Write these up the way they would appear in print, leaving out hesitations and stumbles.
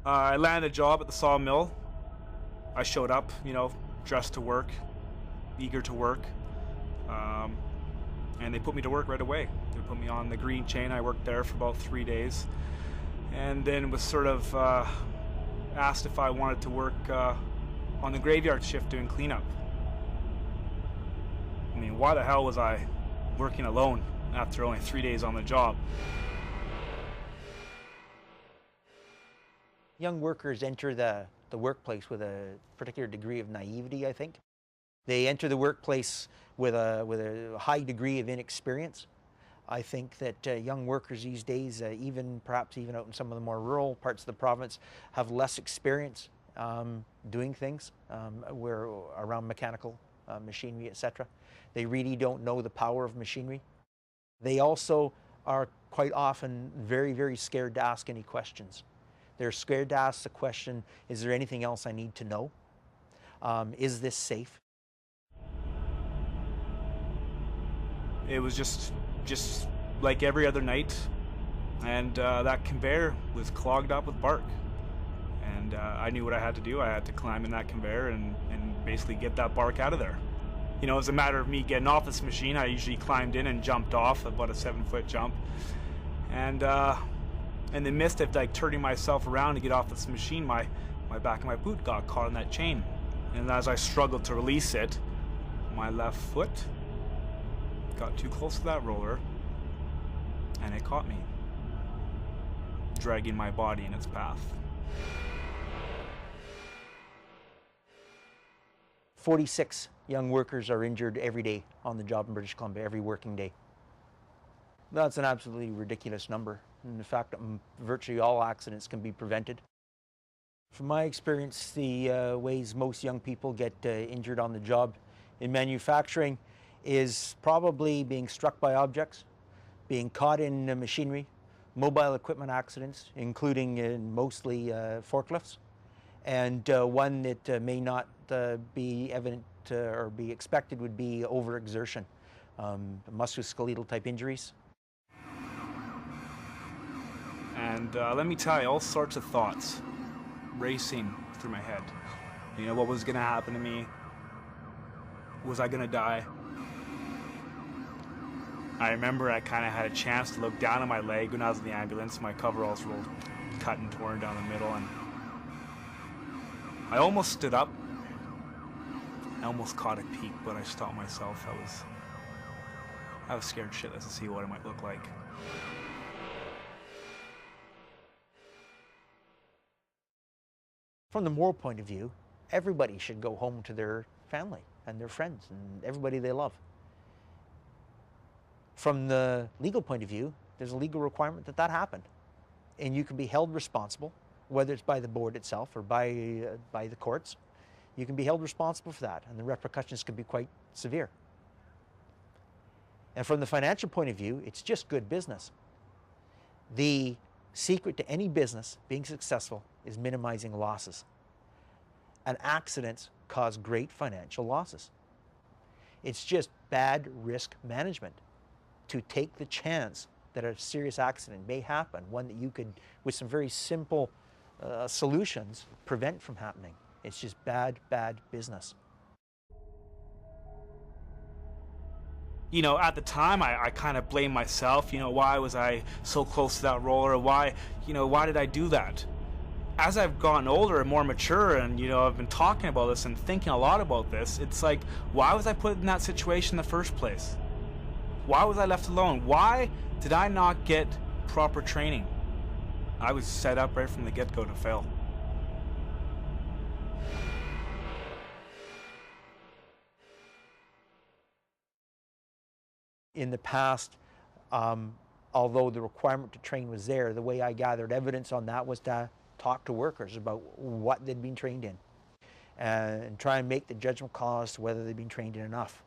I landed a job at the sawmill. I showed up, dressed to work, eager to work, and they put me to work right away. They put me on the green chain. I worked there for about 3 days, and then was sort of asked if I wanted to work on the graveyard shift doing cleanup. I mean, why the hell was I working alone after only 3 days on the job? Young workers enter the workplace with a particular degree of naivety, I think. They enter the workplace with a high degree of inexperience. I think that young workers these days, perhaps even out in some of the more rural parts of the province, have less experience doing things around mechanical machinery, etc. They really don't know the power of machinery. They also are quite often very, very scared to ask any questions. They're scared to ask the question, is there anything else I need to know? Is this safe? It was just like every other night, and that conveyor was clogged up with bark. And I knew what I had to do. I had to climb in that conveyor and basically get that bark out of there. It was a matter of me getting off this machine. I usually climbed in and jumped off, about a 7-foot jump. And in the midst of turning myself around to get off this machine, my back of my boot got caught in that chain. And as I struggled to release it, my left foot got too close to that roller, and it caught me, dragging my body in its path. 46 young workers are injured every day on the job in British Columbia, every working day. That's an absolutely ridiculous number. In fact, virtually all accidents can be prevented. From my experience, the ways most young people get injured on the job in manufacturing is probably being struck by objects, being caught in machinery, mobile equipment accidents, including mostly forklifts, and one that may not be evident or be expected would be overexertion, musculoskeletal type injuries. And let me tell you, all sorts of thoughts racing through my head. What was going to happen to me? Was I going to die? I remember I kind of had a chance to look down at my leg when I was in the ambulance. My coveralls were all cut and torn down the middle, and I almost stood up. I almost caught a peek, but I stopped myself. I was scared shitless to see what it might look like. From the moral point of view, everybody should go home to their family and their friends and everybody they love. From the legal point of view, there's a legal requirement that happen. And you can be held responsible, whether it's by the board itself or by the courts. You can be held responsible for that, and the repercussions can be quite severe. And from the financial point of view, it's just good business. The secret to any business being successful is minimizing losses. And accidents cause great financial losses. It's just bad risk management to take the chance that a serious accident may happen, one that you could, with some very simple solutions, prevent from happening. It's just bad business. At the time, I kind of blamed myself. Why was I so close to that roller? Why did I do that? As I've gotten older and more mature, and I've been talking about this and thinking a lot about this, it's like, why was I put in that situation in the first place? Why was I left alone? Why did I not get proper training? I was set up right from the get-go to fail. In the past, although the requirement to train was there, the way I gathered evidence on that was to talk to workers about what they'd been trained in and try and make the judgment call as to whether they'd been trained in enough.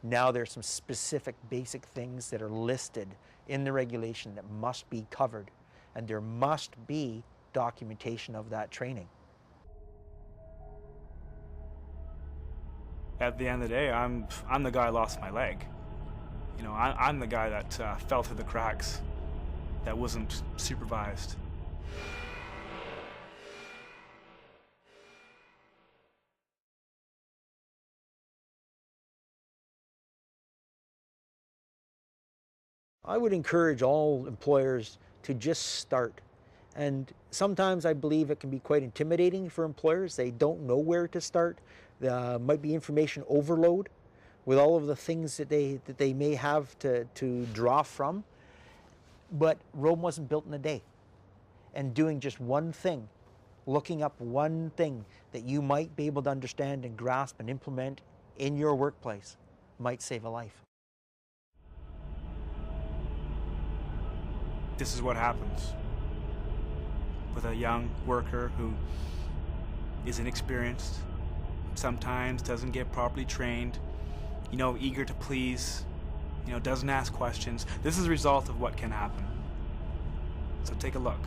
Now there's some specific basic things that are listed in the regulation that must be covered, and there must be documentation of that training. At the end of the day, I'm the guy who lost my leg. I'm the guy that fell through the cracks, that wasn't supervised. I would encourage all employers to just start. And sometimes I believe it can be quite intimidating for employers. They don't know where to start. There might be information overload with all of the things that they may have to draw from. But Rome wasn't built in a day. And doing just one thing, looking up one thing that you might be able to understand and grasp and implement in your workplace might save a life. This is what happens with a young worker who is inexperienced, sometimes doesn't get properly trained, eager to please, doesn't ask questions. This is a result of what can happen. So take a look.